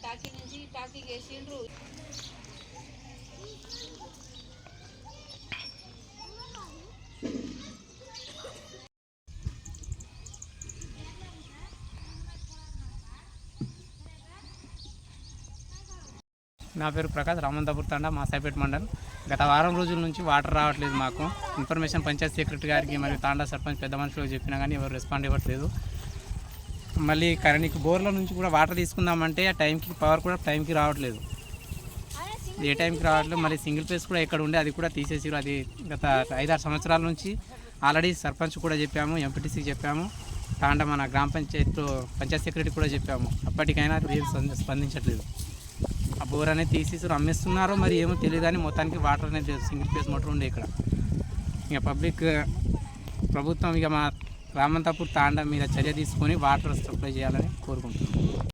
Talkie నుంచి టాకీకి వేసిండ్రు. నా పేరు ప్రకాష్, రామంతాపూర్ తండా, మాసాయిపేట మండలం. గత వారం రోజుల నుంచి వాటర్ రావట్లేదు. మాకు ఇన్ఫర్మేషన్ పంచాయత్ సెక్రటరీ గారికి మరియు తాండా సర్పంచ్ పెద్ద మనుషులకు చెప్పినా కానీ ఎవరు రెస్పాండ్ ఇవ్వట్లేదు. మళ్ళీ కరెంట్ బోర్ల నుంచి కూడా వాటర్ తీసుకుందామంటే ఆ టైంకి పవర్ కూడా టైంకి రావట్లేదు. ఏ టైంకి రావట్లేదు. మళ్ళీ సింగిల్ ఫేస్ కూడా ఎక్కడ ఉండే అది కూడా తీసేసారు. అది గత 5-6 సంవత్సరాల నుంచి ఆల్రెడీ సర్పంచ్ కూడా చెప్పాము, ఎంపీటీసీకి చెప్పాము, తాండా మన గ్రామ పంచాయత్ సెక్రటరీ కూడా చెప్పాము. అప్పటికైనా ఏం స్పందించట్లేదు. ఆ బోర్ అనేది తీసేసారు, అమ్మేస్తున్నారో మరి ఏమో తెలియదు. కానీ మొత్తానికి వాటర్ అనేది సింగిల్ ఫేస్ మోటార్ ఉండే ఇక్కడ. ఇక ప్రభుత్వం ఇక మా రామంతాపూర్ తాండా మీద చర్య తీసుకొని వాటర్ సప్లై చేయాలని కోరుకుంటున్నాం.